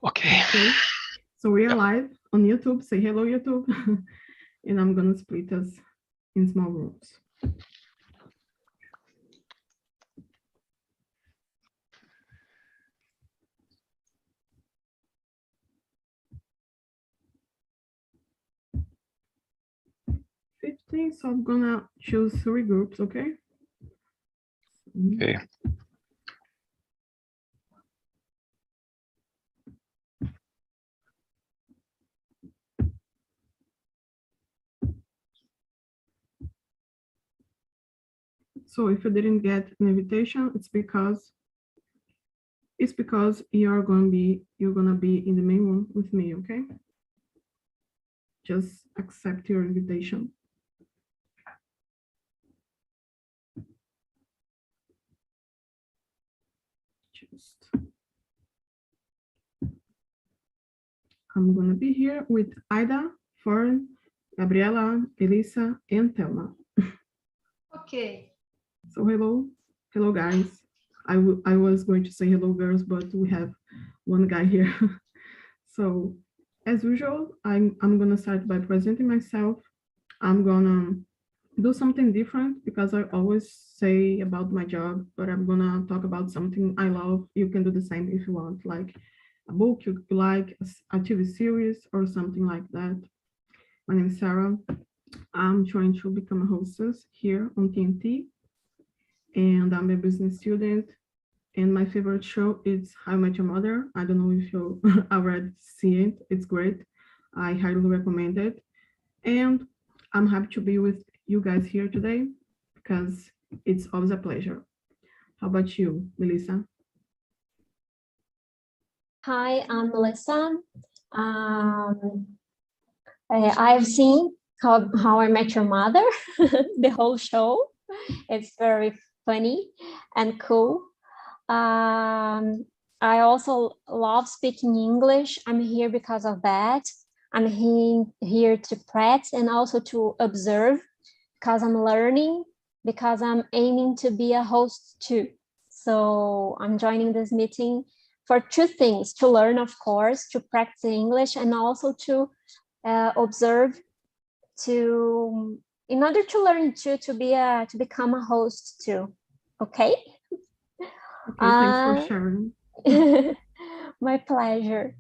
Okay. Okay. So we are live on YouTube. Say hello, YouTube. And I'm gonna split us in small groups. So I'm gonna choose 3 groups, okay? Okay. So if you didn't get an invitation, it's because you're gonna be in the main room with me, okay? Just accept your invitation. I'm gonna be here with Ida, Foreign, Gabriela, Elisa, and Thelma. Okay. So hello guys. I was going to say hello girls, but we have one guy here. So as usual, I'm gonna start by presenting myself. I'm gonna do something different because I always say about my job, but I'm gonna talk about something I love. You can do the same if you want, like a book you like, a TV series, or something like that. My name is Sarah. I'm trying to become a hostess here on TNT, and I'm a business student. And my favorite show is How I Met Your Mother. I don't know if you already see it. It's great. I highly recommend it. And I'm happy to be with you guys here today because it's always a pleasure. How about you, Melissa? Hi, I'm Melissa. I've seen how I Met Your Mother, the whole show. It's very funny and cool. I also love speaking English. I'm here because of that. I'm here to practice and also to observe because I'm learning, because I'm aiming to be a host too. So I'm joining this meeting for 2 things: to learn, of course, to practice English, and also to observe, in order to learn too, to become a host too. Okay. Okay, thanks for sharing. My pleasure.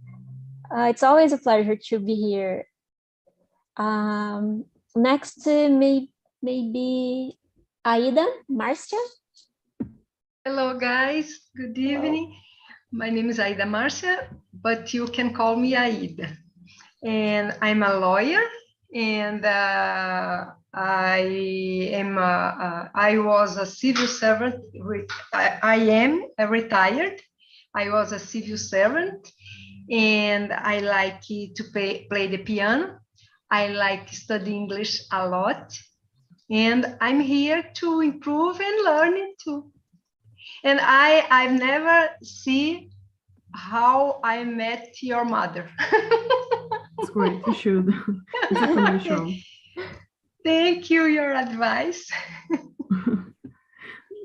It's always a pleasure to be here. Next, maybe Aida, Marcia. Hello, guys. Good evening. My name is Aida Marcia, but you can call me Aida. And I'm a lawyer, and I was a civil servant. I am retired. I was a civil servant, and I like to play the piano. I like study English a lot, and I'm here to improve and learn it too. And I've never seen how I met your mother. It's great. You should. It's a comedy show. Thank you, your advice.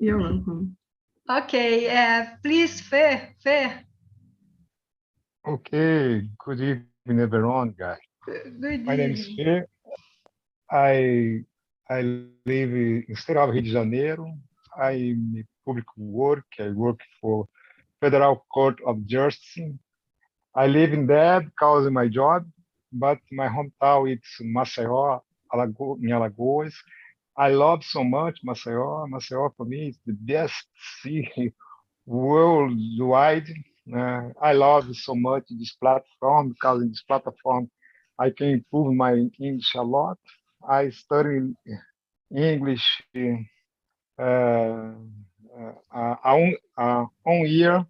You're welcome. Okay, please, Fe. Okay, good evening, everyone, guys. Good My name is evening. Fê. I live in state of Rio de Janeiro. I'm a public work. I work for Federal Court of Justice. I live in there because of my job, but my hometown is Maceió, in Alagoas. I love so much Maceió. Maceió for me is the best city worldwide. I love so much this platform because in this platform I can improve my English a lot. I study English uh, on year.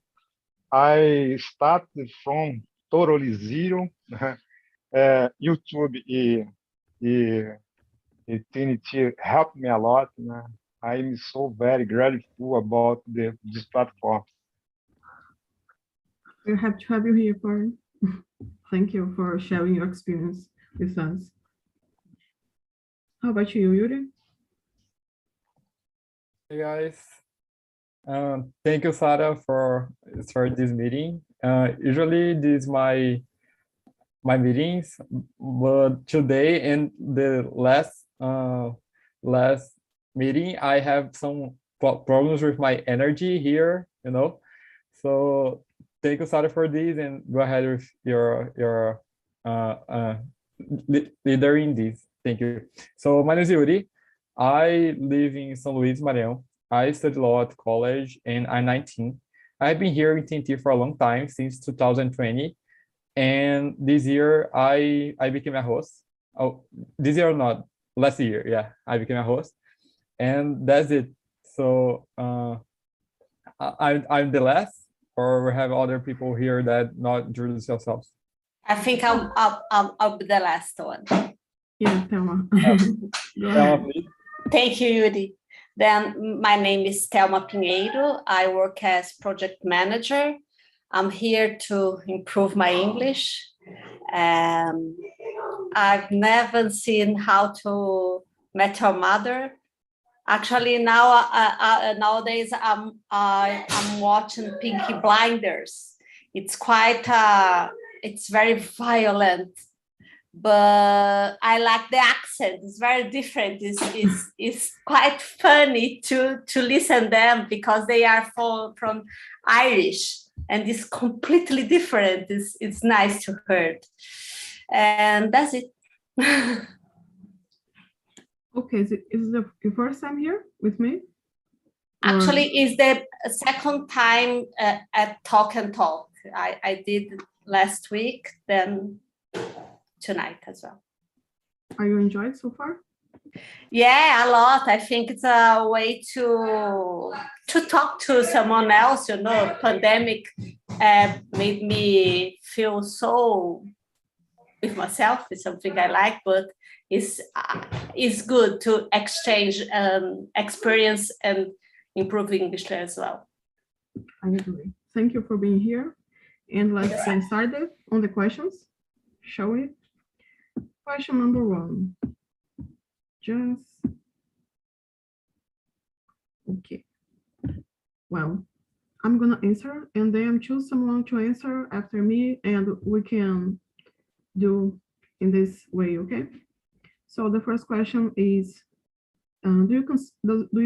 I started from totally zero. YouTube Trinity helped me a lot. I'm so very grateful about this platform. We're happy to have you here, Paul. Thank you for sharing your experience with us. How about you, Yuri? Hey guys, thank you, Sarah, for this meeting. Usually this my meetings, but today and the last meeting, I have some problems with my energy here, you know. So thank you, Sarah, for this, and go ahead with your leading this. Thank you. So my name is Yuri. I live in São Luís, Maranhão. I study law at college, and I'm 19. I've been here in TNT for a long time, since 2020. And this year, I became a host. Oh, this year or not, last year, yeah, I became a host. And that's it. So I'm the last, or we have other people here that not introduce yourselves? I think I'll be the last one. Yeah, Thelma. Go Thelma, ahead. please. Thank you, Yuri. Then my name is Thelma Pinheiro. I work as project manager. I'm here to improve my English. I've never seen How to Met Your Mother. Actually, now nowadays I'm watching Peaky Blinders. It's quite it's very violent, but I like the accent. It's very different. It's quite funny to listen them because they are from Irish, and it's completely different. It's nice to hear. And that's it. Okay, is it your first time here with me? Actually, it's the second time at Talk and Talk. I did last week, then tonight as well. Are you enjoyed so far? Yeah, a lot. I think it's a way to talk to someone else. You know, pandemic made me feel so with myself. It's something I like, but it's good to exchange experience and improve English as well. I agree. Thank you for being here. And let's get started on the questions, shall we? Question number 1. Okay. Well, I'm gonna answer and then choose someone to answer after me, and we can do in this way, okay? So the first question is, do you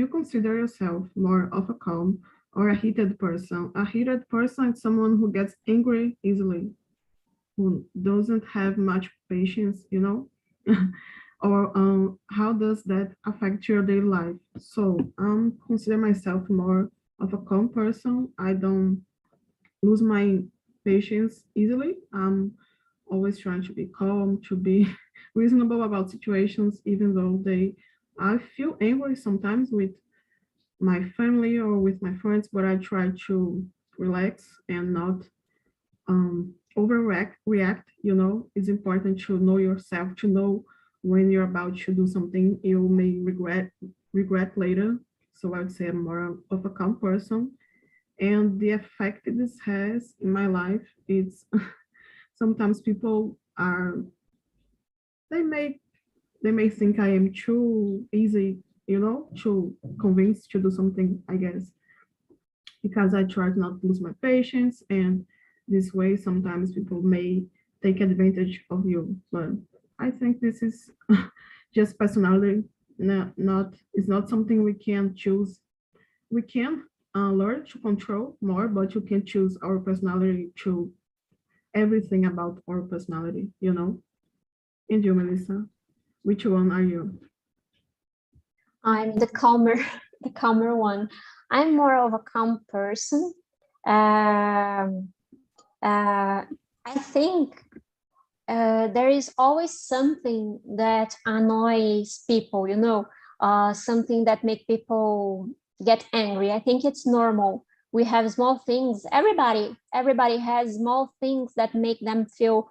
consider yourself more of a calm or a heated person? A heated person is someone who gets angry easily, who doesn't have much patience, you know? Or how does that affect your daily life? So I consider myself more of a calm person. I don't lose my patience easily. I'm always trying to be calm, to be reasonable about situations, even though I feel angry sometimes with my family or with my friends, but I try to relax and not overreact, you know. It's important to know yourself, to know when you're about to do something you may regret later. So I would say I'm more of a calm person. And the effect this has in my life, it's sometimes people they may think I am too easy, you know, too convinced to do something, I guess, because I try not to lose my patience, and this way sometimes people may take advantage of you. But I think this is just personality. It's not something we can choose. We can learn to control more, but you can choose our personality to everything about our personality, you know. And you, Melissa, which one are you? I'm the calmer one. I'm more of a calm person. I think there is always something that annoys people, you know, something that make people get angry. I think it's normal. We have small things. Everybody has small things that make them feel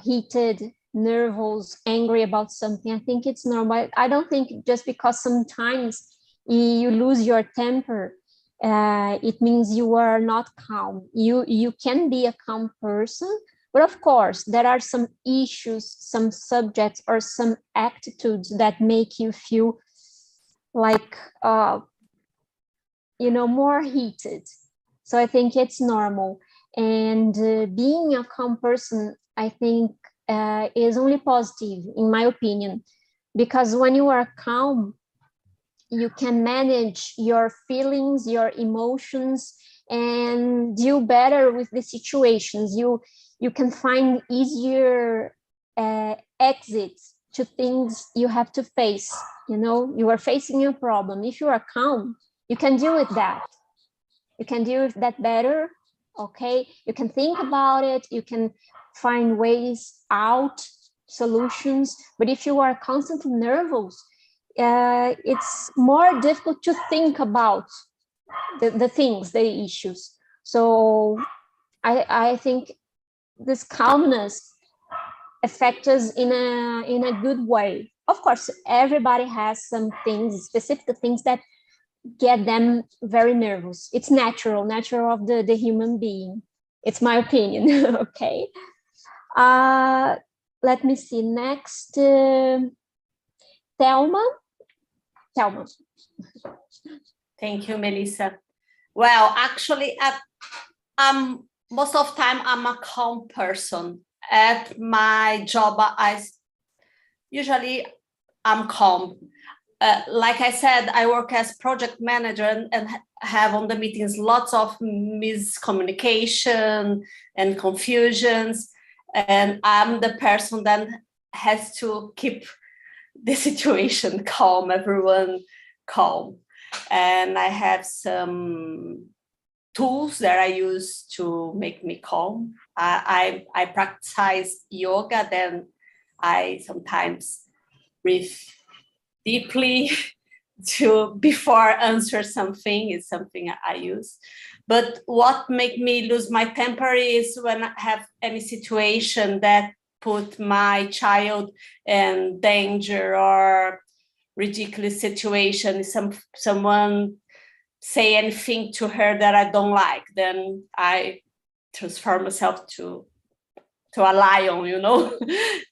heated, nervous, angry about something. I think it's normal. I don't think just because sometimes you lose your temper, it means you are not calm. You can be a calm person, but of course there are some issues, some subjects, or some attitudes that make you feel like you know, more heated. So I think it's normal. And being a calm person, I think, is only positive, in my opinion, because when you are calm, you can manage your feelings, your emotions, and deal better with the situations. You can find easier exits to things you have to face. You know, you are facing a problem. If you are calm, you can deal with that. You can deal with that better. Okay, you can think about it. You can find ways out, solutions. But if you are constantly nervous, it's more difficult to think about the things, the issues. So I think this calmness affects us in a good way. Of course, everybody has some things, specific things that get them very nervous. It's natural of the human being. It's my opinion. Okay. Let me see. Next, Thelma. Thank you, Melissa. Well, actually, most of the time, I'm a calm person. At my job, usually I'm calm. Like I said, I work as project manager and have on the meetings lots of miscommunication and confusions. And I'm the person that has to keep the situation calm, everyone calm. And I have some tools that I use to make me calm. I practice yoga, then I sometimes breathe deeply before answer something is something I use. But what make me lose my temper is when I have any situation that put my child in danger or ridiculous situation. Someone say anything to her that I don't like, then I transform myself to a lion, you know.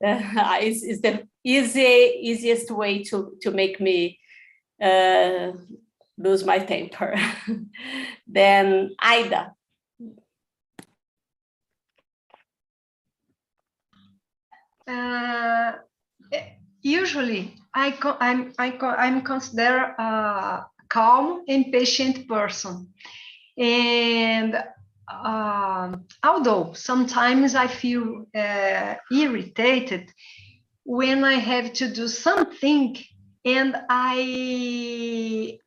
It's the easiest way to make me lose my temper. Then Ida. Usually, I'm considered a calm and patient person, and although sometimes I feel irritated when I have to do something and I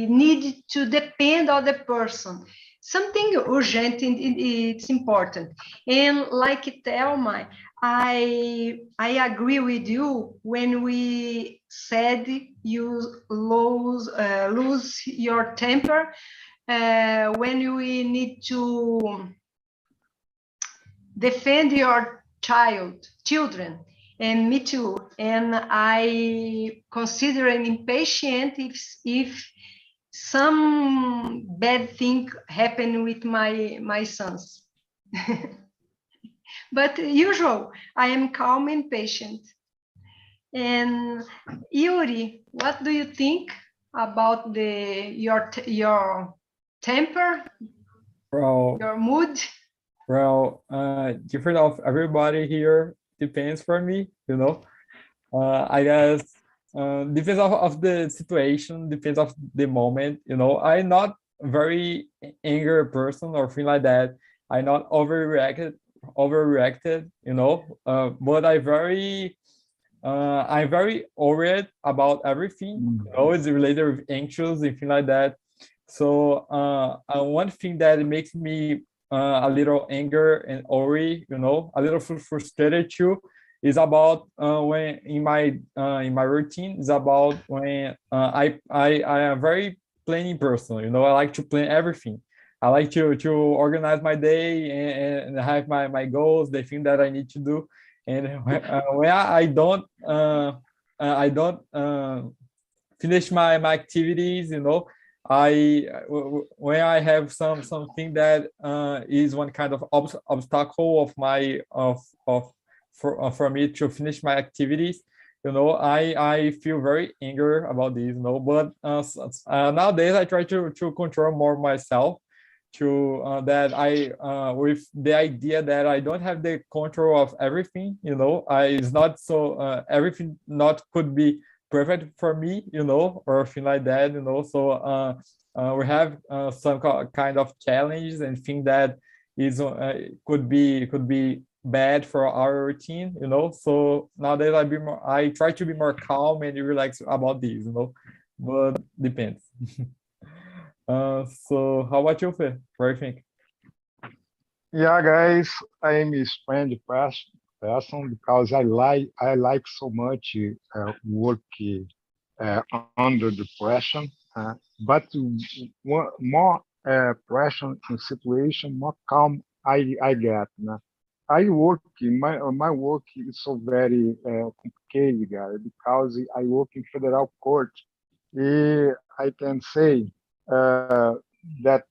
need to depend on the person. Something urgent, it's important. And like Thelma, I agree with you when we said you lose your temper when we need to defend your children. And me too. And I consider an impatient if some bad thing happen with my sons. But usual, I am calm and patient. And Yuri, what do you think about your temper, Well, your mood? well, different of everybody here depends for me, you know. I guess depends of the situation, depends of the moment, you know. I'm not a very angry person or thing like that. I'm not overreacted, you know. But I'm very worried about everything, you know. It's related with anxious and thing like that. So one thing that makes me a little anger and worry, you know, a little frustrated too, is about when in my routine is about when I am a very planning person, you know. I like to plan everything. I like to organize my day and have my goals, the thing that I need to do. And when I don't finish my activities, you know, when I have something that is one kind of obstacle of my for me to finish my activities, you know, I feel very angry about this, you know. But nowadays I try to control more myself, that I with the idea that I don't have the control of everything, you know. It's not so everything not could be perfect for me, you know, or a thing like that, you know. So we have some kind of challenges and think that is could be bad for our routine, you know. So nowadays I try to be more calm and relaxed about this, you know, but depends. So how about you, Fê? What do you think? Yeah, guys, I am a strange person because I like so much work under the pressure, but more pressure in situation, more calm I get. I work my work is so very complicated, guys, because I work in federal court. I can say that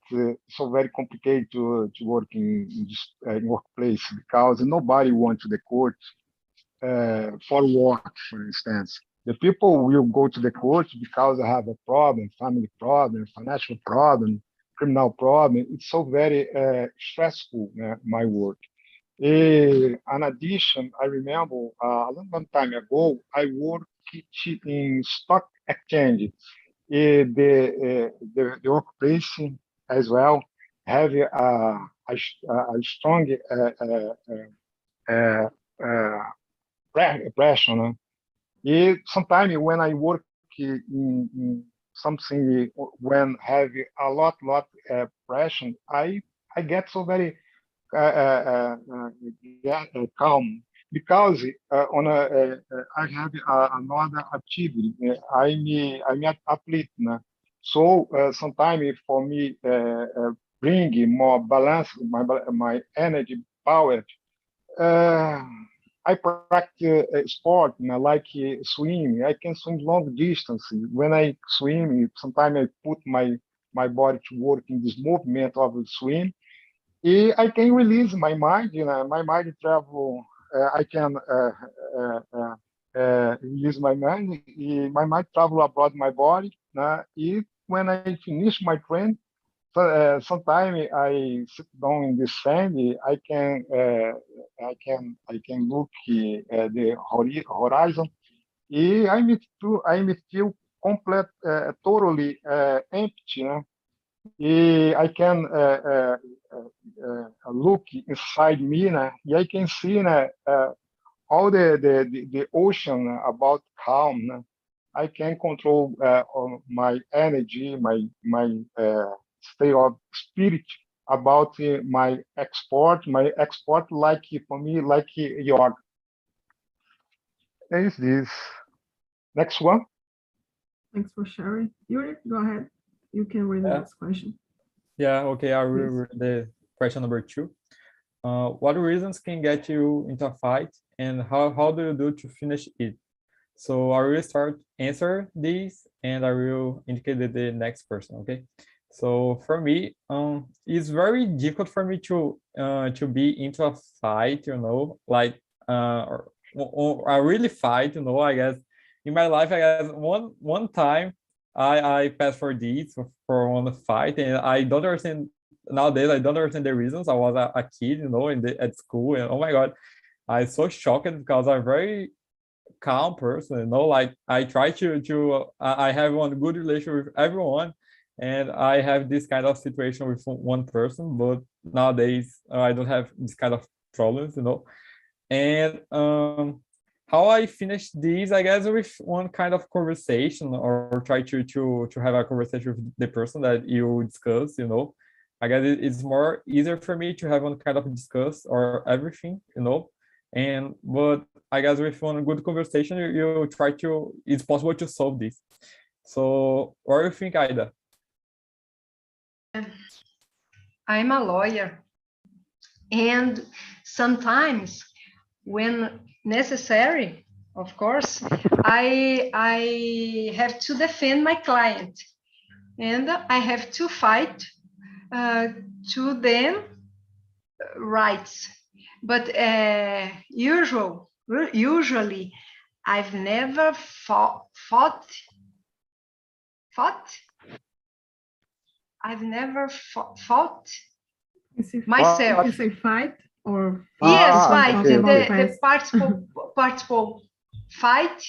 so very complicated to work in this workplace because nobody wants to the court for work, for instance. The people will go to the court because they have a problem, family problem, financial problem, criminal problem. It's so very stressful, my work. In addition, I remember a long time ago, I worked in stock exchange. The workplace as well have a strong pressure. Sometimes when I work in something when have a lot pressure, I get so very calm because I have another activity. I'm an athlete, né? So sometimes for me bring more balance, my energy, power. I practice sport, and I like swimming. I can swim long distance. When I swim, sometimes I put my body to work in this movement of swim. I can release my mind. You know, my mind travel. I can release my mind. My mind travel abroad my body. When I finish my train, sometimes I sit down in the sand. I can look at the horizon. I me feel complete, totally empty. I can look inside me, and I can see all the ocean about calm. I can control my energy, my state of spirit about my export. My export, like for me, like yoga. Is this next one? Thanks for sharing. Yuri, go ahead. You can read the next question. Yeah, okay, I will Please. read the question number 2. What reasons can get you into a fight, and how do you do to finish it? So I will start answer these, and I will indicate the next person. Okay. So for me, it's very difficult for me to be into a fight. You know, like or I really fight. You know, I guess in my life, I guess one time I passed for this for one fight, and I don't understand nowadays. I don't understand the reasons. I was a kid, you know, at school, and oh my god, I'm so shocked because I'm very calm person, you know. Like I try to I have one good relation with everyone, and I have this kind of situation with one person, but nowadays I don't have this kind of problems, you know. And how I finish these, I guess, with one kind of conversation, or try to have a conversation with the person that you discuss, you know. I guess it's more easier for me to have one kind of discuss or everything, you know. But I guess with one good conversation, you try to, it's possible to solve this. So what do you think, Aida? I'm a lawyer, and sometimes when necessary, of course, I have to defend my client, and I have to fight to them rights. But usually, I've never fought. I've never fought You myself. can say fight or Yes, fight. okay, okay. The participle fight.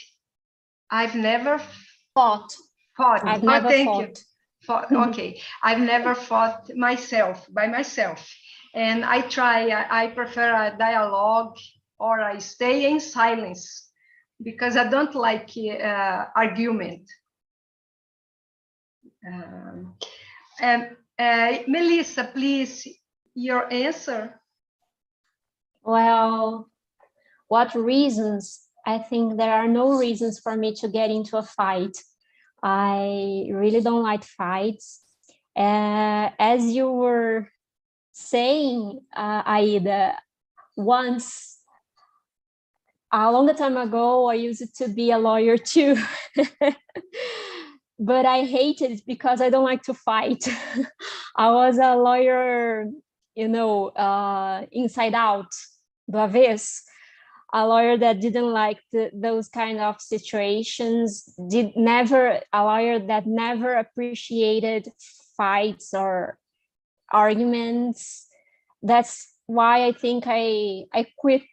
I've never Fought. fought. I've Oh, never thank fought. you. Fought. Okay, I've never fought by myself, and I prefer a dialogue, or I stay in silence because I don't like argument. Melissa, please, your answer. Well, what reasons? I think there are no reasons for me to get into a fight. I really don't like fights. As you were saying, Aida, once, a long time ago, I used to be a lawyer too. But I hated it because I don't like to fight. I was a lawyer, inside out, do avesso. A lawyer that didn't like those kind of situations, a lawyer that never appreciated fights or arguments. That's why I think I quit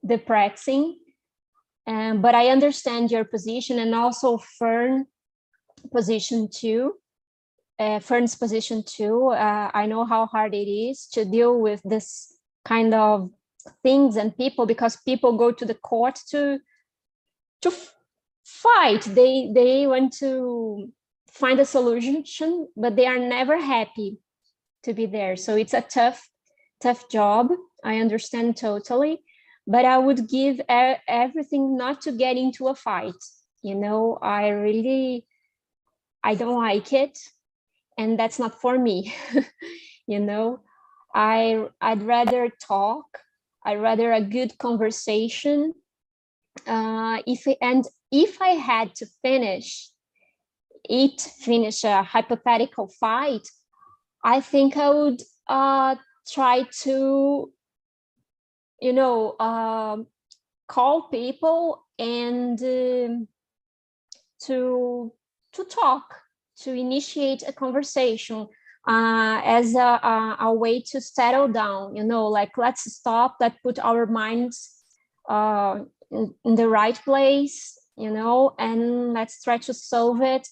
the practicing. But I understand your position, and also Fern's position too. I know how hard it is to deal with this kind of things and people, because people go to the court to fight. They want to find a solution, but they are never happy to be there. So it's a tough job. I understand totally, but I would give everything not to get into a fight. I don't like it, and that's not for me. I'd rather talk. I'd rather a good conversation. If I had to finish a hypothetical fight, I think I would try to, call people and to talk, to initiate a conversation as a way to settle down, like, let's stop, let's put our minds in the right place, and let's try to solve it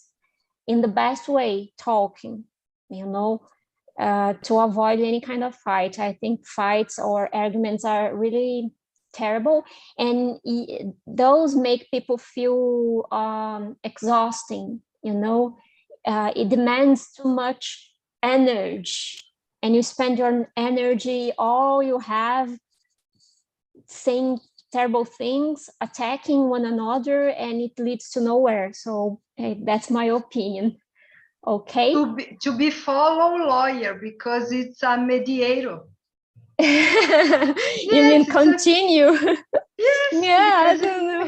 in the best way, talking, to avoid any kind of fight. I think fights or arguments are really terrible, and those make people feel exhausting. It demands too much energy, and you spend your energy, all you have, saying terrible things, attacking one another, and it leads to nowhere. So that's my opinion. Okay. To be follow lawyer, because it's a mediator. You mean continue? Yes. Yeah, I don't know.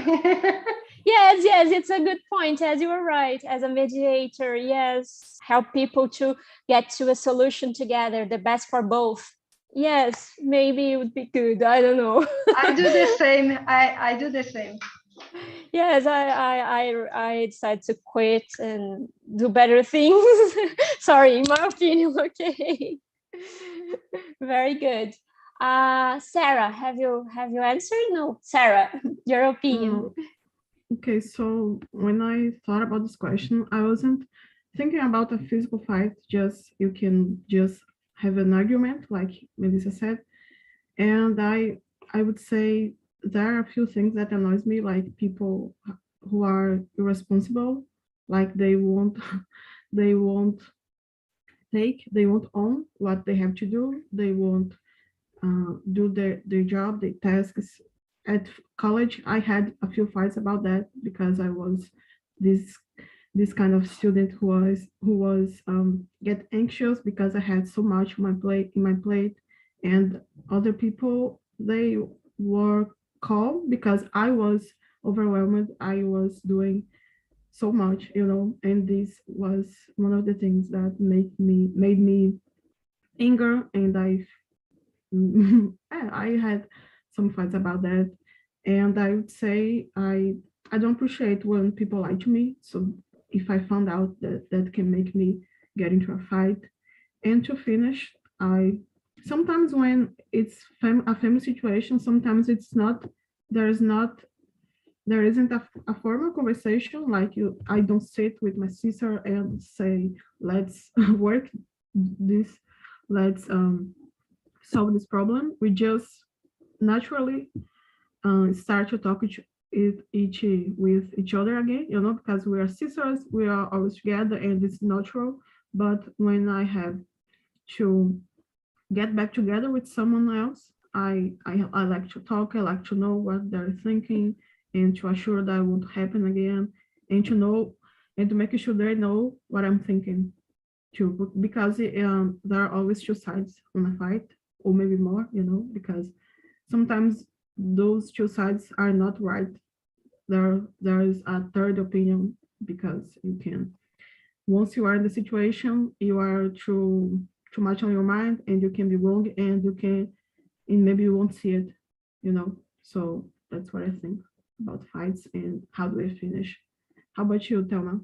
Yes, it's a good point. As you were right, as a mediator, yes, help people to get to a solution together, the best for both. Yes, maybe it would be good. I don't know. I do the same. I do the same. Yes, I decided to quit and do better things. Sorry, in my opinion. Okay. Very good. Sarah, have you answered? No, Sarah, your opinion. Okay, so when I thought about this question, I wasn't thinking about a physical fight. You can just have an argument, like Melissa said. And I would say there are a few things that annoys me, like people who are irresponsible, like they won't own what they have to do. They won't do their job, their tasks. At college, I had a few fights about that because I was this kind of student who was get anxious because I had so much in my plate, and other people, they were calm because I was overwhelmed. I was doing so much, and this was one of the things that made me anger, and I had some fights about that. And I would say I don't appreciate when people lie to me. So if I found out that can make me get into a fight, And to finish, I sometimes when it's a family situation, sometimes it's not, there isn't a formal conversation, like I don't sit with my sister and say, let's work this, let's solve this problem. We just naturally start to talk with each other again, because we are sisters, we are always together and it's natural. But when I have to get back together with someone else, I like to talk, I like to know what they're thinking and to assure that won't happen again, and to know and to make sure they know what I'm thinking too, because there are always two sides on a fight, or maybe more, because sometimes those two sides are not right. There is a third opinion, because you can, once you are in the situation, you are too much on your mind and you can be wrong, and maybe you won't see it. So that's what I think about fights and how do we finish. How about you, Thelma?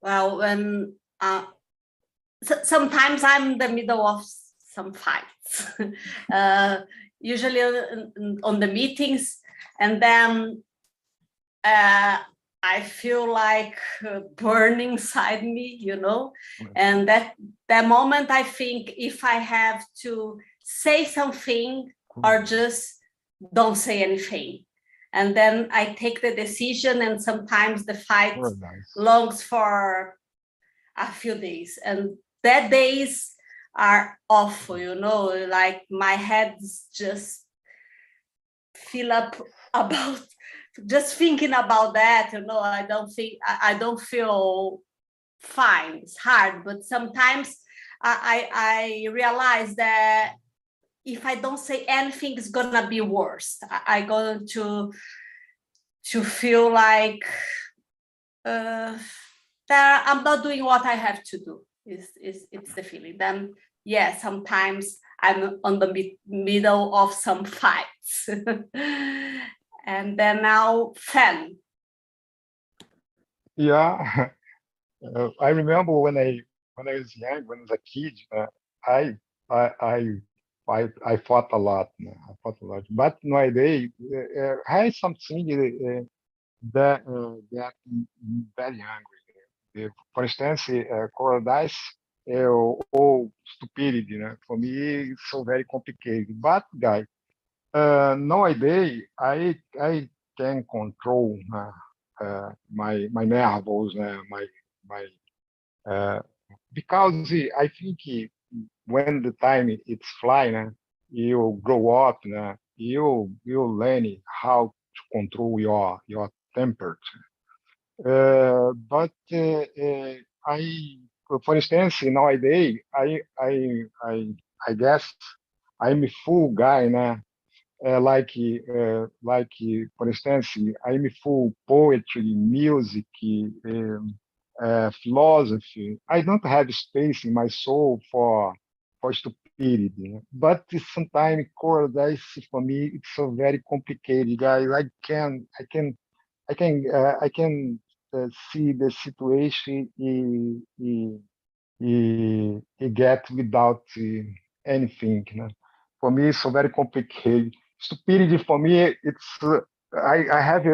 Well, when sometimes I'm in the middle of some fights, usually on the meetings, and then I feel like burning inside me, and that moment I think if I have to say something or just don't say anything. And then I take the decision, and sometimes the fight longs for a few days. And that days are awful, like my head's just fill up about just thinking about that, I don't feel fine. It's hard, but sometimes I realize that if I don't say anything, it's gonna be worse. I'm going to feel like that I'm not doing what I have to do. It's the feeling. Then yeah, sometimes I'm on the middle of some fights. And then now fan. Yeah, I remember when I was young, when I was a kid, I fought a lot. I fought a lot. But nowadays, I have something that very angry. For instance, cowardice or stupidity. For me, it's so very complicated. But guys, nowadays, I can control my nerves, my because I think when the time it's flying, you grow up, you learn how to control your temper. But I, for instance, nowadays, I guess I'm a full guy now. For instance, I'm full poetry, music, philosophy. I don't have space in my soul for stupidity. But sometimes cowardice for me it's so very complicated, guys. I can see the situation he get without anything. For me, it's so very complicated. Stupidity for me, it's I have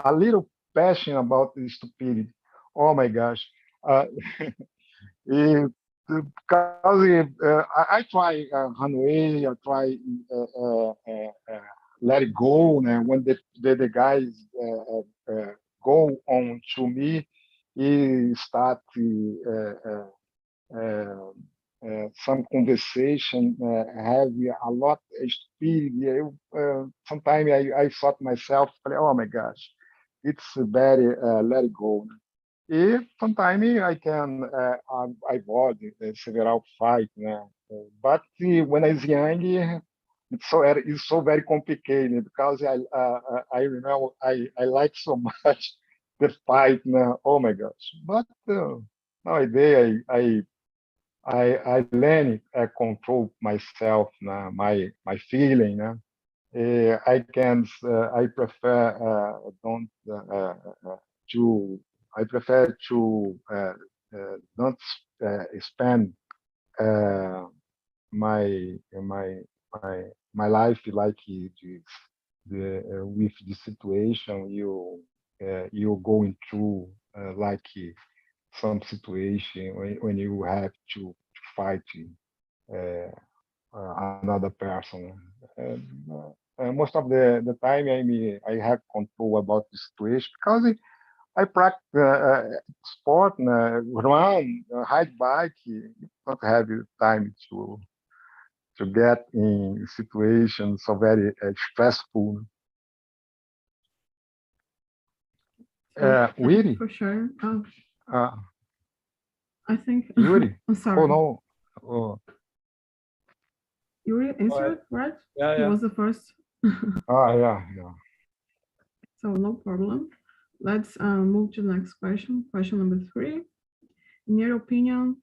a little passion about the stupidity. Oh my gosh. Eh, because I try run away, I try let it go. And when the guys go on to me, he start some conversation, have a lot of stupidity. Sometimes I thought myself, oh my gosh, it's very let it go. Sometimes I can avoid several fights, but when I was young, it's so very complicated because I remember I like so much the fight. Oh my gosh! But nowadays I learn control myself, my feeling. I prefer don't to I prefer to don't spend my my life like with the situation you going through, like some situation when you have to fight another person. Most of the time, I have control about the situation because I practice sport, run, ride bike. Don't have time to get in situations so very stressful. Willy, For sure. uh, I think. Yuri. I'm sorry. Oh no. Oh, Yuri answered, right? Yeah, He yeah. was the first. yeah, yeah. So no problem. Let's move to the next question. Question number 3. In your opinion,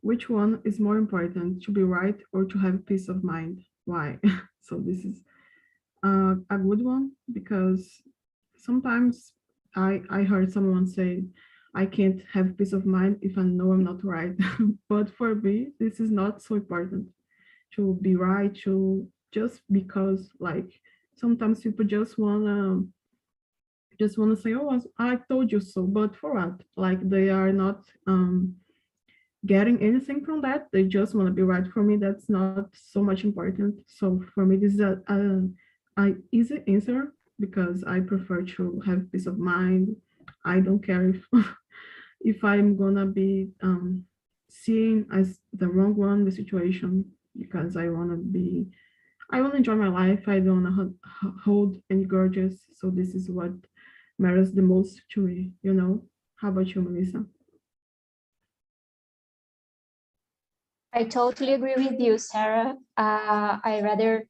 which one is more important, to be right or to have peace of mind? Why? So this is a good one because sometimes I heard someone say, I can't have peace of mind if I know I'm not right. But for me, this is not so important to be right, to just because like sometimes people just wanna say, oh, I told you so, but for what? Like they are not getting anything from that. They just want to be right. For me, that's not so much important. So for me, this is a easy answer because I prefer to have peace of mind. I don't care if if I'm gonna be seeing as the wrong one the situation because I want to enjoy my life. I don't want to hold any grudges. So this is what matters the most to me. You know. How about you, Melissa? I totally agree with you, Sarah. I rather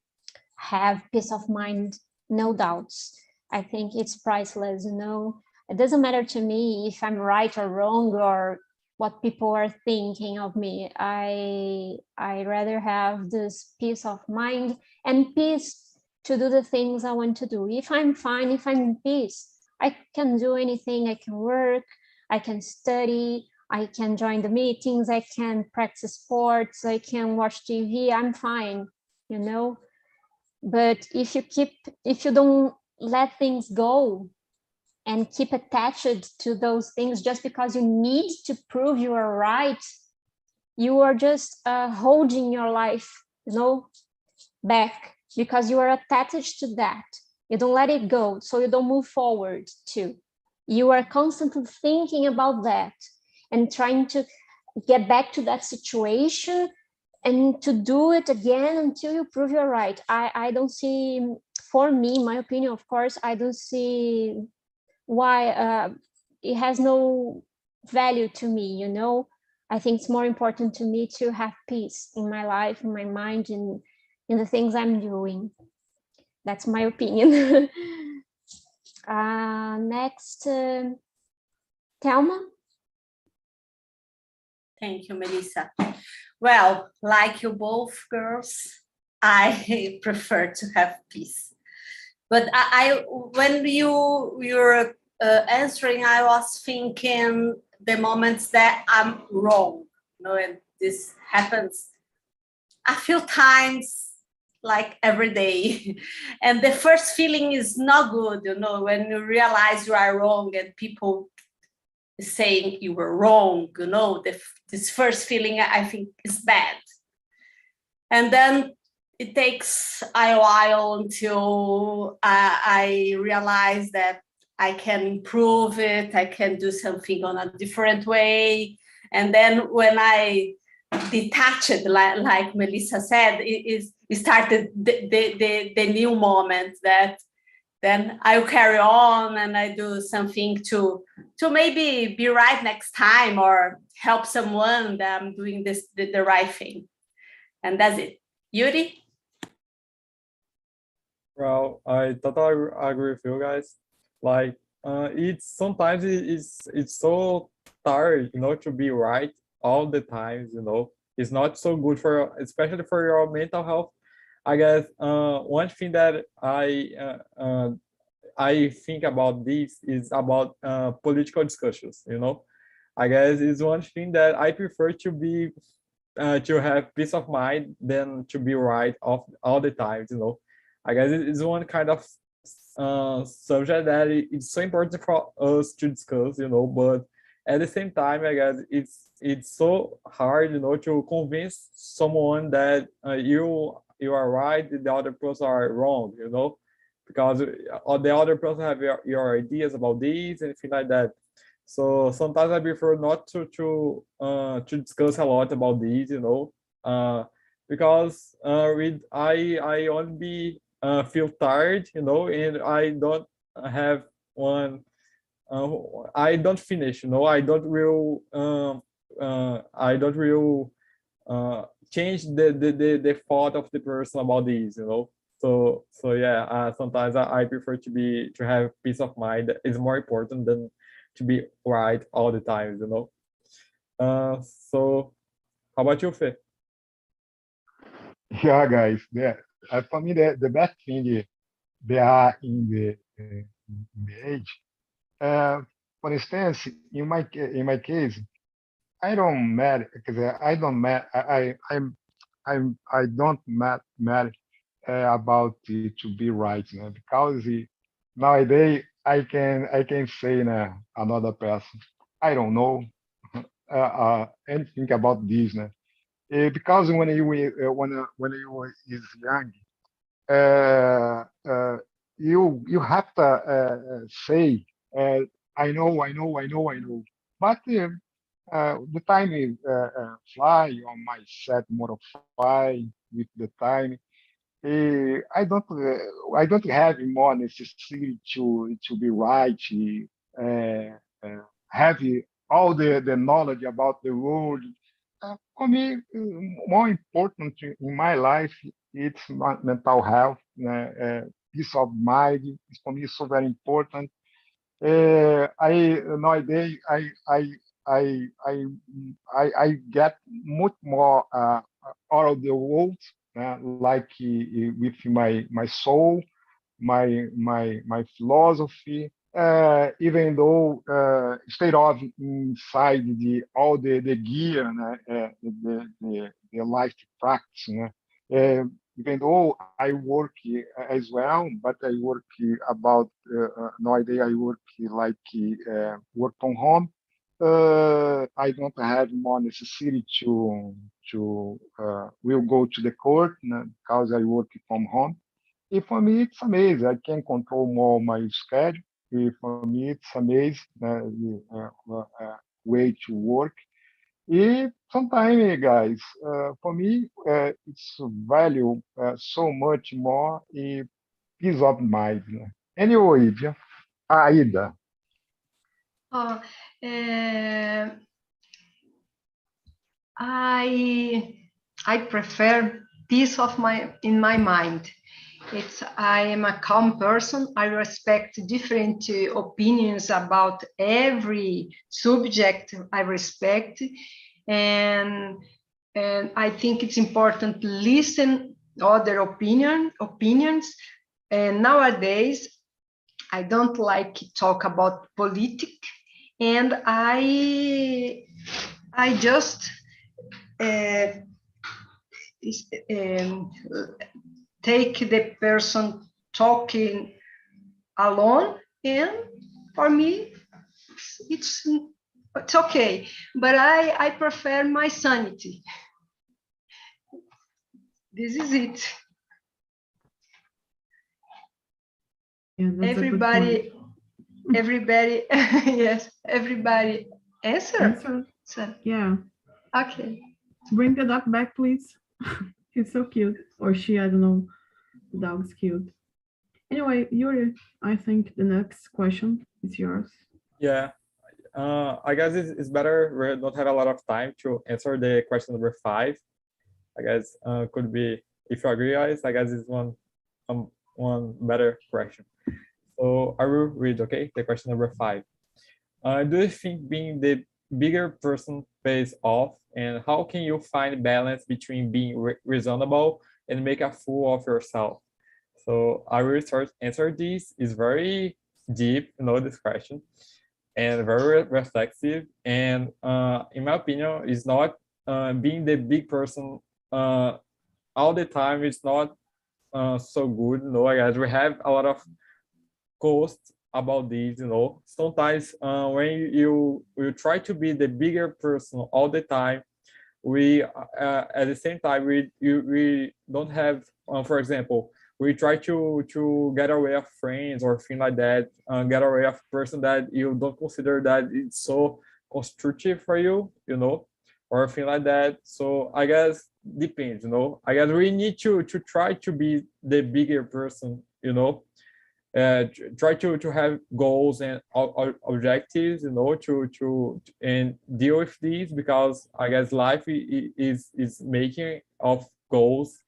have peace of mind, no doubts. I think it's priceless, you know. It doesn't matter to me if I'm right or wrong or what people are thinking of me. I rather have this peace of mind and peace to do the things I want to do. If I'm fine, if I'm in peace, I can do anything. I can work, I can study, I can join the meetings, I can practice sports, I can watch TV, I'm fine, you know. But if you don't let things go and keep attached to those things just because you need to prove you are right, you are just holding your life, you know, back because you are attached to that. You don't let it go, so you don't move forward too. You are constantly thinking about that and trying to get back to that situation and to do it again until you prove you're right. I don't see, for me, my opinion, of course, I don't see why it has no value to me, you know. I think it's more important to me to have peace in my life, in my mind, in the things I'm doing. That's my opinion. Next, Thelma. Thank you, Melissa. Well, like you both girls, I prefer to have peace. But when you were answering, I was thinking the moments that I'm wrong, you know, and this happens a few times, like every day. And the first feeling is not good, you know, when you realize you are wrong and people saying you were wrong, you know, this first feeling I think is bad. And then it takes a while until I realize that I can improve it, I can do something on a different way. And then when I detached, like Melissa said, it started the new moment that then I'll carry on and I do something to maybe be right next time or help someone that I'm doing the right thing. And that's it. Yuri? Well, I totally agree with you guys. Like, it's sometimes it's so tired, you know, to be right all the times. You know, it's not so good for, especially for your mental health. I guess one thing that I think about this is about political discussions. You know, I guess it's one thing that I prefer to be to have peace of mind than to be right all the time, you know. I guess it's one kind of subject that it's so important for us to discuss, you know, but at the same time, I guess it's so hard, you know, to convince someone that you are right, the other person are wrong, you know, because the other person have your ideas about this and things like that. So sometimes I prefer not to discuss a lot about these, you know, because I only be feel tired, you know, and I don't have one. I don't finish, you know. I don't real change the thought of the person about these, you know. So yeah, sometimes I prefer to have peace of mind. It's more important than to be right all the time, you know. So how about you, Fe? Yeah, guys. Yeah, for me, the best thing they are in the age. For instance, in my case, I don't matter because I don't matter. I don't matter about to be right, you know, because nowadays I can say another person I don't know anything about this, né? Because when you were is young, uh, uh, you have to say I know, but the time is fly or my set modify with the time. I don't have more necessity to be right, have all the knowledge about the world. For me, more important in my life, it's my mental health, peace of mind. Is for me so very important. I nowadays I I I get much more out of the world, like with my soul, my philosophy. Even though instead of inside all the gear, the life practice, even though I work as well, but I work about nowadays I work like work from home. I don't have more necessity to will go to the court, because I work from home. And for me, it's amazing. I can control more my schedule. For me, it's amazing way to work. And sometimes, guys, for me, it's value so much more peace of mind, né? Anyway, Aida. Oh, I prefer peace of in my mind. I am a calm person. I respect different opinions about every subject. I respect, and I think it's important to listen other opinions. And nowadays, I don't like to talk about politics, and I just take the person talking alone, and for me it's okay, but I prefer my sanity. This is it. Yeah, that's everybody yes, everybody answer. Answer. So, Yeah. okay, Bring the dog back, please. He's so cute. Or she, I don't know. The dog's cute. Anyway, Yuri, I think the next question is yours. Yeah, I guess it's better we don't have a lot of time to answer the question number 5. I guess could be, if you agree, guys, I guess it's one better question. So I will read, okay, the question number 5. Do you think being the bigger person pays off, and how can you find balance between being reasonable and make a fool of yourself? So I will start answer this. Is very deep, you know, this question. and very reflexive. And in my opinion, is not being the big person all the time. It's not so good. I guess we have a lot of costs about this. Sometimes when you try to be the bigger person all the time, we at the same time we don't have, for example, we try to get away of friends or things like that, get away of person that you don't consider that it's so constructive for you, or thing like that. So I guess depends. I guess we need to try to be the bigger person, try to have goals and objectives, to and deal with these, because I guess life is making of goals.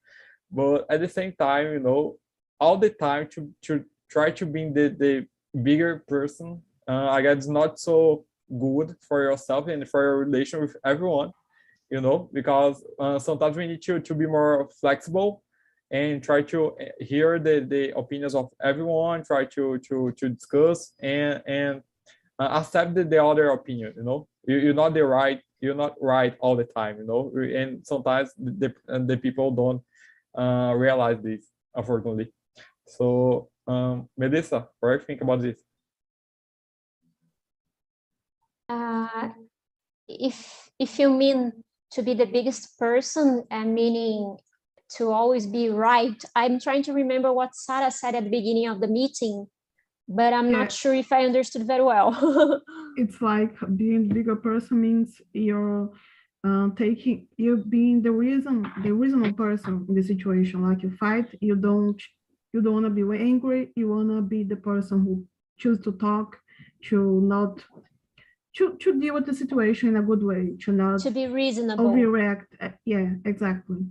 But at the same time, all the time to try to be the bigger person, I guess it's not so good for yourself and for your relation with everyone, because sometimes we need to be more flexible and try to hear the opinions of everyone, try to discuss and accept the other opinion. You're not right all the time, and sometimes the people don't realize this, unfortunately. So Melissa, what do you think about this? If you mean to be the biggest person, and meaning to always be right, I'm trying to remember what Sarah said at the beginning of the meeting, but I'm not sure if I understood very well. It's like being the bigger person means you're being the reasonable person in the situation. Like you fight, you don't want to be angry. You want to be the person who choose to talk, to not to deal with the situation in a good way, to be reasonable, overreact. Yeah, exactly.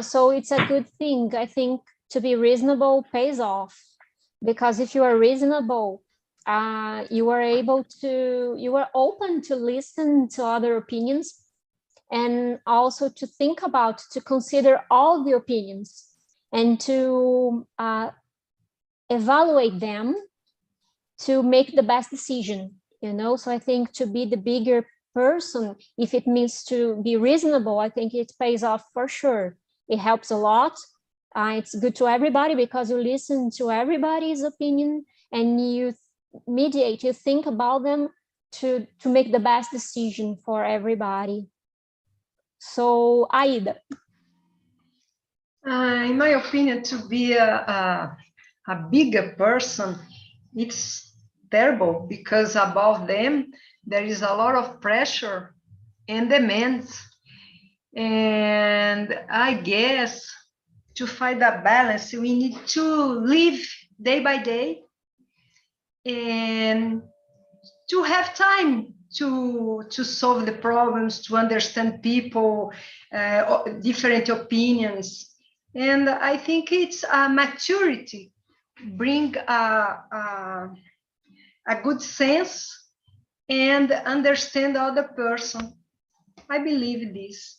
So it's a good thing. I think to be reasonable pays off, because if you are reasonable, you are open to listen to other opinions, and also to think about, to consider all the opinions and to evaluate them to make the best decision, So I think to be the bigger person, if it means to be reasonable, I think it pays off for sure. It helps a lot. It's good to everybody because you listen to everybody's opinion and you mediate, you think about them to make the best decision for everybody. So Aida. In my opinion, to be a bigger person, it's terrible, because above them, there is a lot of pressure and demands. And I guess to find a balance, we need to live day by day and to have time to solve the problems, to understand people, different opinions. And I think it's a maturity, bring a good sense and understand the other person. I believe this.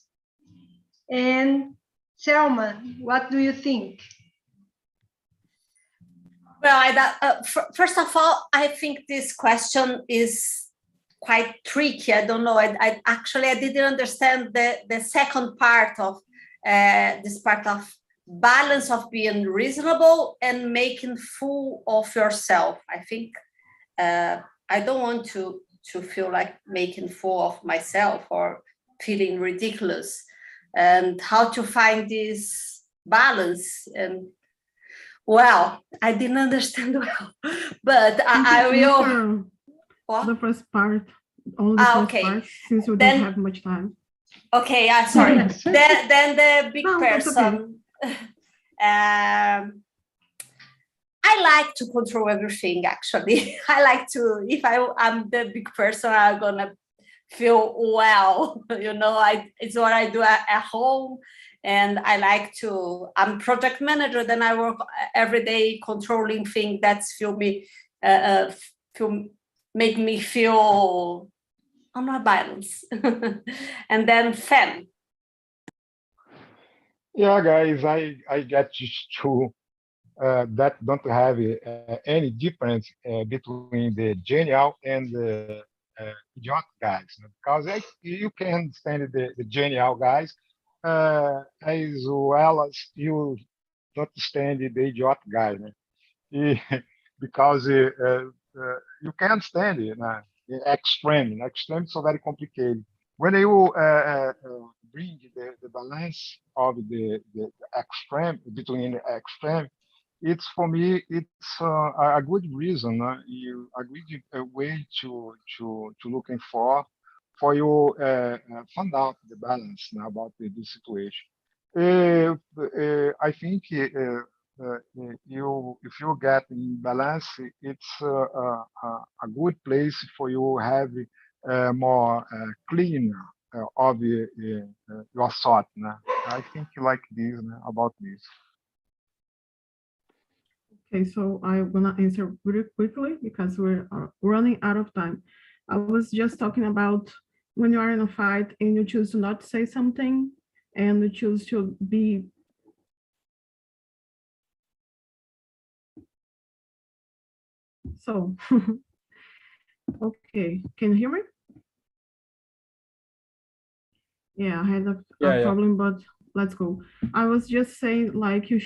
And Selma, what do you think? Well, first of all, I think this question is quite tricky. I don't know. I didn't understand the second part of this part of balance of being reasonable and making fool of yourself. I think I don't want to feel like making fool of myself or feeling ridiculous, and how to find this balance. And well, I didn't understand well, but I will. The first part, only the first part, since we don't have much time. Okay, sorry. then the big person. I like to control everything, actually. I like to, if I'm the big person, I'm gonna feel well, it's what I do at home. And I like to, I'm project manager, then I work every day controlling things that make me feel on my balance. And then Fem. Yeah, guys, I get used to that don't have any difference between the genial and the idiot guys, because you can understand the genial guys as well as you don't understand the idiot guys, because you can understand it. Extreme is so very complicated. When you bring the balance of the extreme between the extreme, it's for me it's a good reason, a good way to looking for you find out the balance about the situation. I think you if you get in balance, it's a good place for you have more clean of your thought. I think like this about this. Okay, so I'm gonna answer really quickly because we're running out of time. I was just talking about when you are in a fight and you choose to not say something and you choose to be so. Okay, can you hear me? Yeah, I had a problem, but let's go. I was just saying, like, if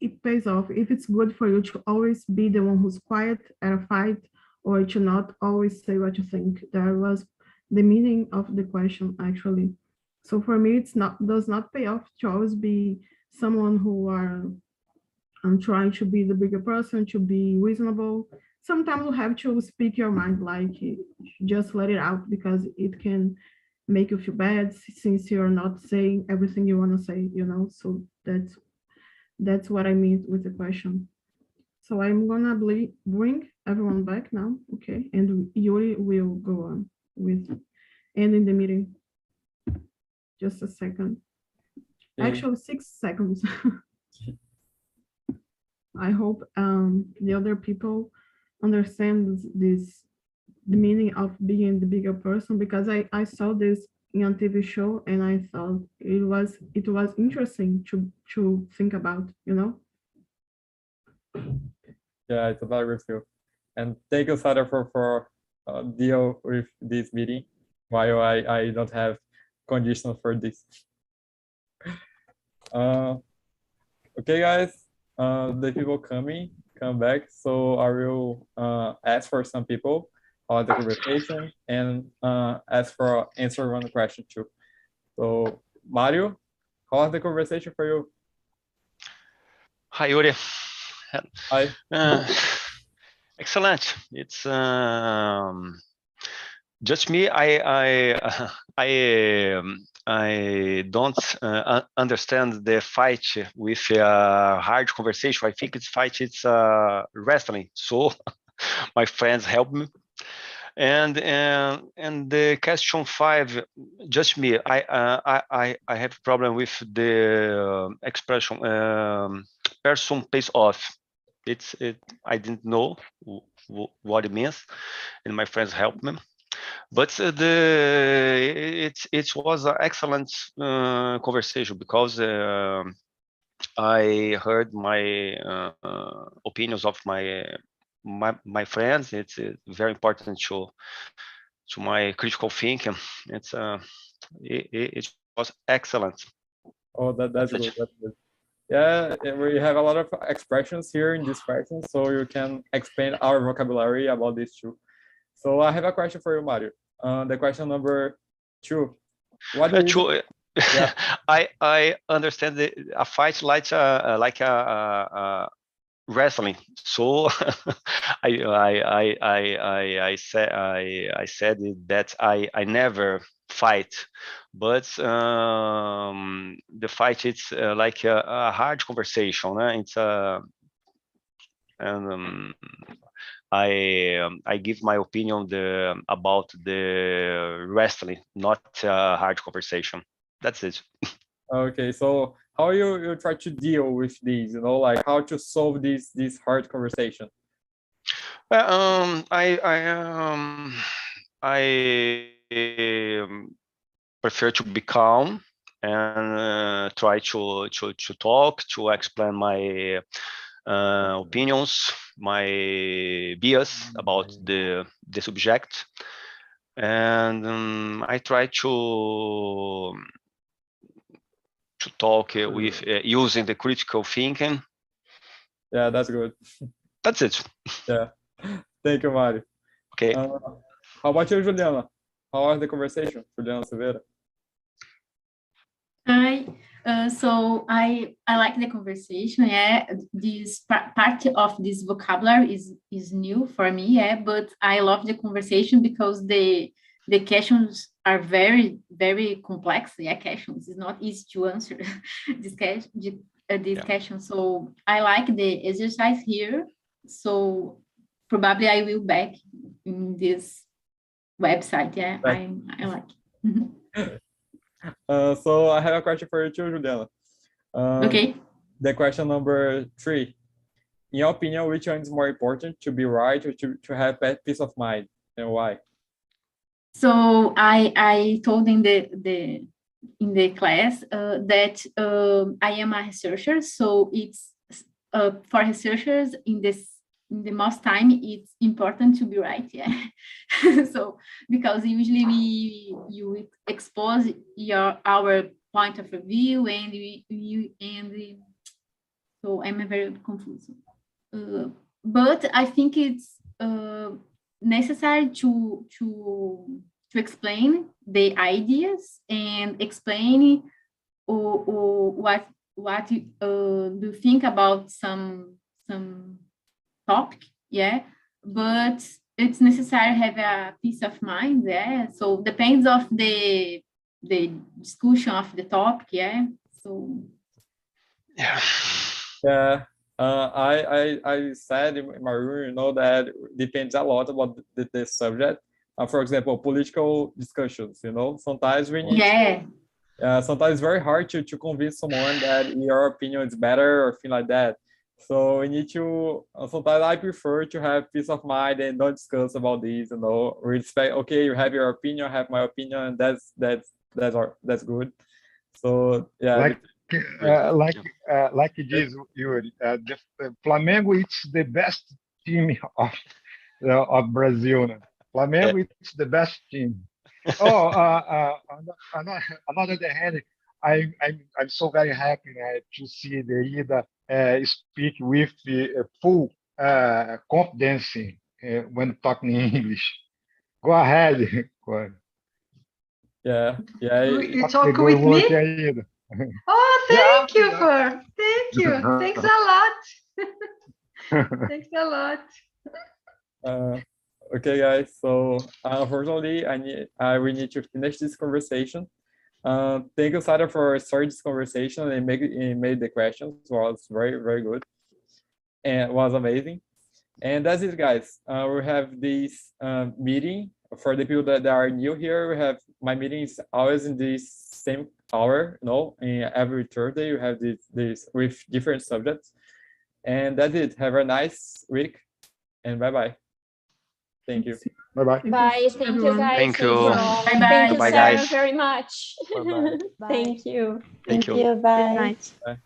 it pays off, if it's good for you to always be the one who's quiet at a fight, or to not always say what you think. That was the meaning of the question, actually. So for me, it's not does not pay off to always be someone who are trying to be the bigger person, to be reasonable. Sometimes you have to speak your mind, like just let it out because it can make you feel bad since you're not saying everything you want to say, So that's what I mean with the question. So I'm gonna bring everyone back now, okay? And Yuri will go on with ending the meeting. Just a second. Actually, 6 seconds. I hope the other people understand the meaning of being the bigger person, because I saw this in a TV show and I thought it was interesting to think about, Yeah, I totally agree with you. And thank you, Sada, for deal with this meeting while I don't have conditions for this. Okay, guys, the people come back. So I will ask for some people on the conversation and ask for answer one question too. So Mario, how's the conversation for you? Hi, Yuri. Hi. Excellent. It's just me. I don't understand the fight with hard conversation. I think it's fight. It's wrestling. So my friends help me. And the question 5, just me. I have a problem with the expression person pays off. I didn't know what it means, and my friends helped me. But it was an excellent conversation because I heard my opinions of my friends. It's very important to my critical thinking. It was excellent. Oh, that's good. That's good. Yeah, we have a lot of expressions here in this question, so you can expand our vocabulary about this too. So I have a question for you, Mario. The question number 2. What is yeah. I understand a fight like a wrestling. So I said that I never fight, but the fight it's like a hard conversation. It's and I give my opinion about the wrestling, not a hard conversation. That's it. Okay, so how you try to deal with these, like how to solve this hard conversation? I prefer to be calm and try to talk, to explain my opinions, my bias about the subject, and I try to talk with using the critical thinking. Yeah, that's good. That's it. Yeah. Thank you, Mario. Okay. How about you, Juliana? How was the conversation, Juliana Silveira? Hi. So I like the conversation. Yeah, this part of this vocabulary is new for me. Yeah, but I love the conversation because the questions are very complex. Yeah, questions. It's not easy to answer this question. So I like the exercise here. So probably I will back in this website. Yeah, I like. So I have a question for you too, Juliana. Okay. The question number 3. In your opinion, which one is more important, to be right or to have peace of mind, and why? So I told in the class that I am a researcher. So it's for researchers in the most time it's important to be right. Yeah. So because usually you expose our point of view and so I'm very confused. But I think it's necessary to explain the ideas and explain what do you think about some topic, yeah, but it's necessary to have a peace of mind, yeah, so depends of the discussion of the topic, yeah, so Yeah. I said in my room, that depends a lot about the subject. For example, political discussions, sometimes we need sometimes it's very hard to convince someone that your opinion is better or thing like that. So we need to, sometimes I prefer to have peace of mind and don't discuss about these, respect, okay, you have your opinion, I have my opinion, that's good. So yeah. Like this, Yuri, the Flamengo it's the best team of Brazil. Flamengo it's the best team. Another hand, I'm so very happy to see the Ida speak with full confidence when talking English. Go ahead. Yeah. You talk with me? Oh, thank you. Thanks a lot. Thanks a lot. Okay, guys. So unfortunately, we need to finish this conversation. Thank you, Sada, for starting this conversation and made the questions. It was very good and it was amazing. And that's it, guys. We have this meeting for the people that are new here. We have my meetings always in this same hour, and every Thursday we have this with different subjects. And that's it. Have a nice week and bye-bye. Thank you. Bye-bye. Bye. Thank you, guys. Thank you. Bye-bye. Thank you, Bye, Sarah, guys. very much. Bye-bye. Thank you. Thank you. Bye. Good night. Bye.